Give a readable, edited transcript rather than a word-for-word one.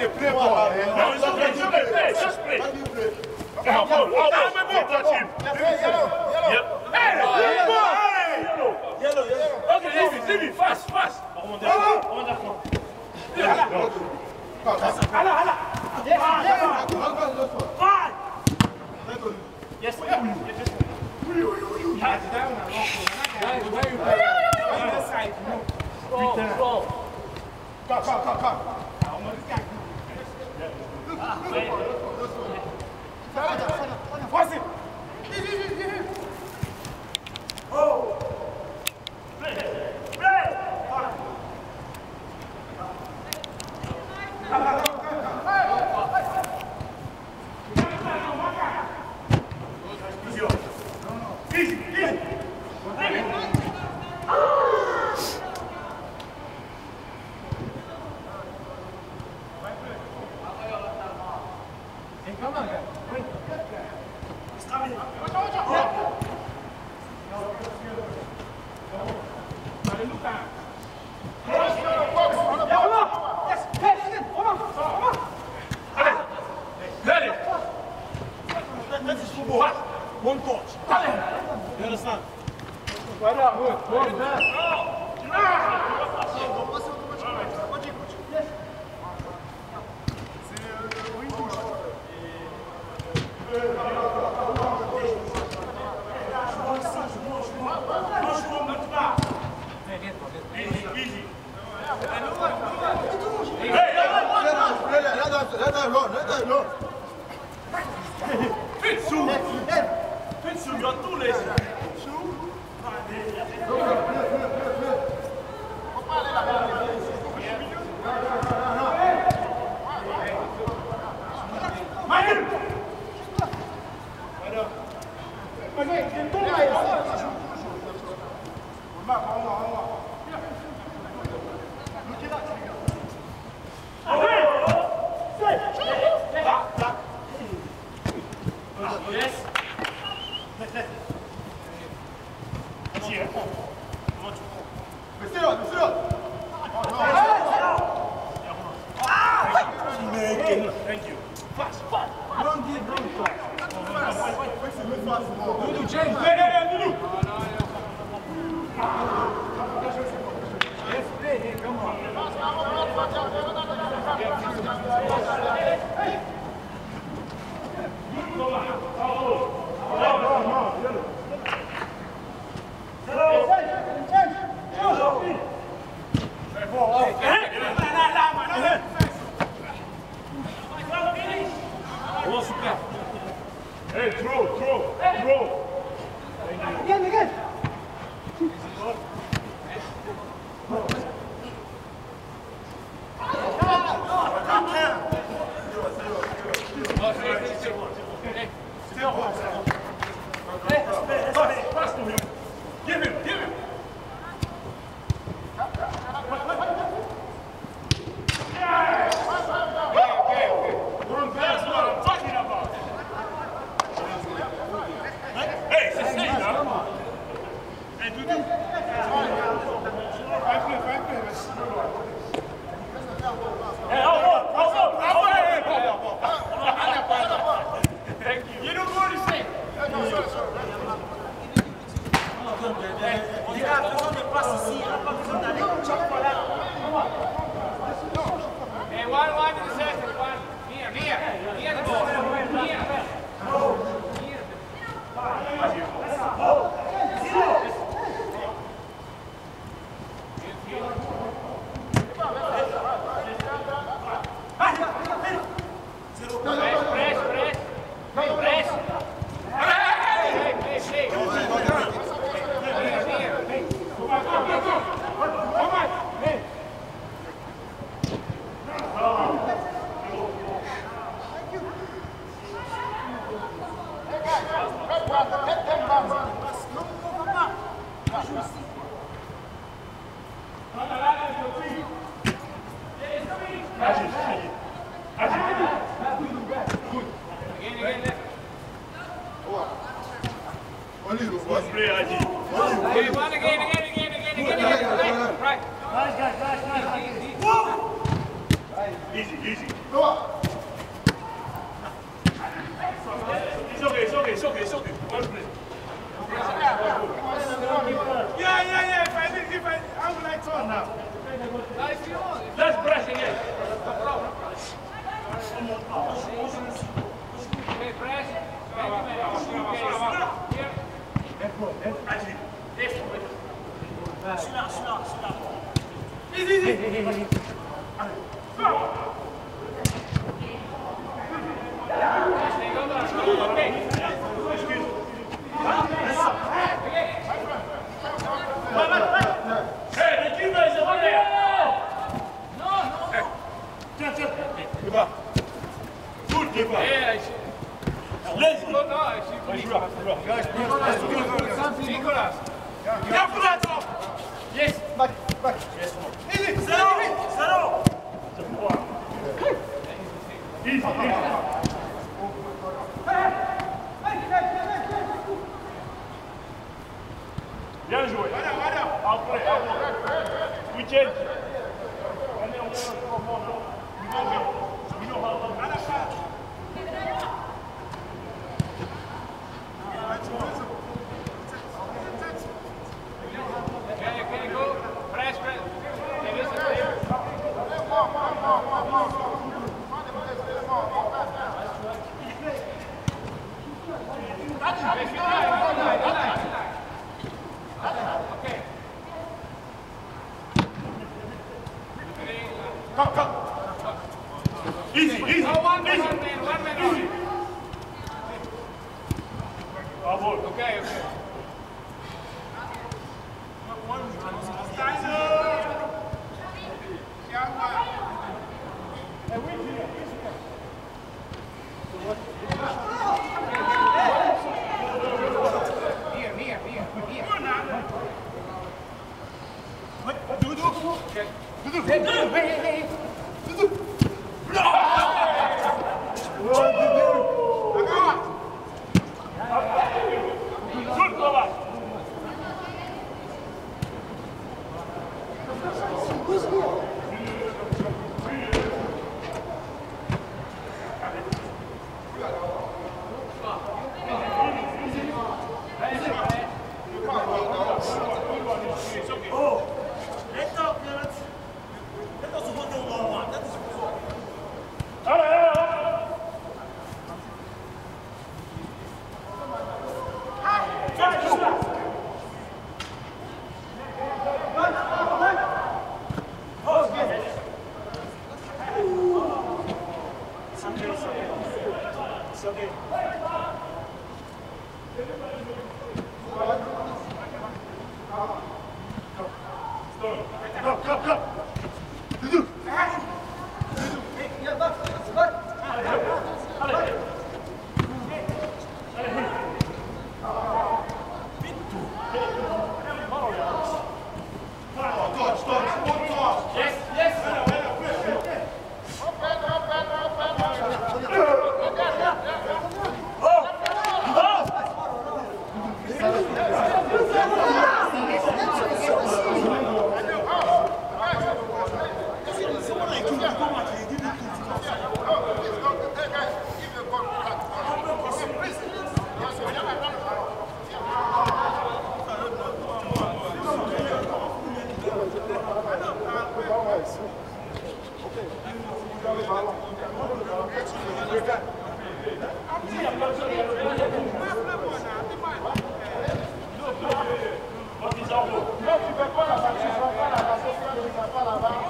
they play ball. No, it's okay. Just play. Touch him. Yellow. Okay, leave it. Fast. I want that one. Fine. Yes. Go. Come. What's it? Oh! Play! Easy! Hey, come on, guys. Wait. It's coming. That is football. One touch. You understand? One back. Easy. Let that run. Fitsu, you're too lazy. Yes. Thank you. Fast. Don't give room for it. Dudu, change. Dudu. Yes, play. Hey, come on. Hey, throw. Again. Pass to him. Give him. Easy, easy. Go on. It's okay, it's okay, it's okay, it's okay. Well played. Yeah. If I would like to now. Let's press again. Easy. Hey, the keeper is over there. Keeper. Good keeper. Lazy. Nicolas. Yes. Back. Yes, more. Easy. Zero. Easy. Bien joué. Après. We change. Okay, go. Press. Come. Easy. One man. Easy. Okay. Good cover. Non, tu ne fais pas la participation, la participation, tu ne fais pas là-bas.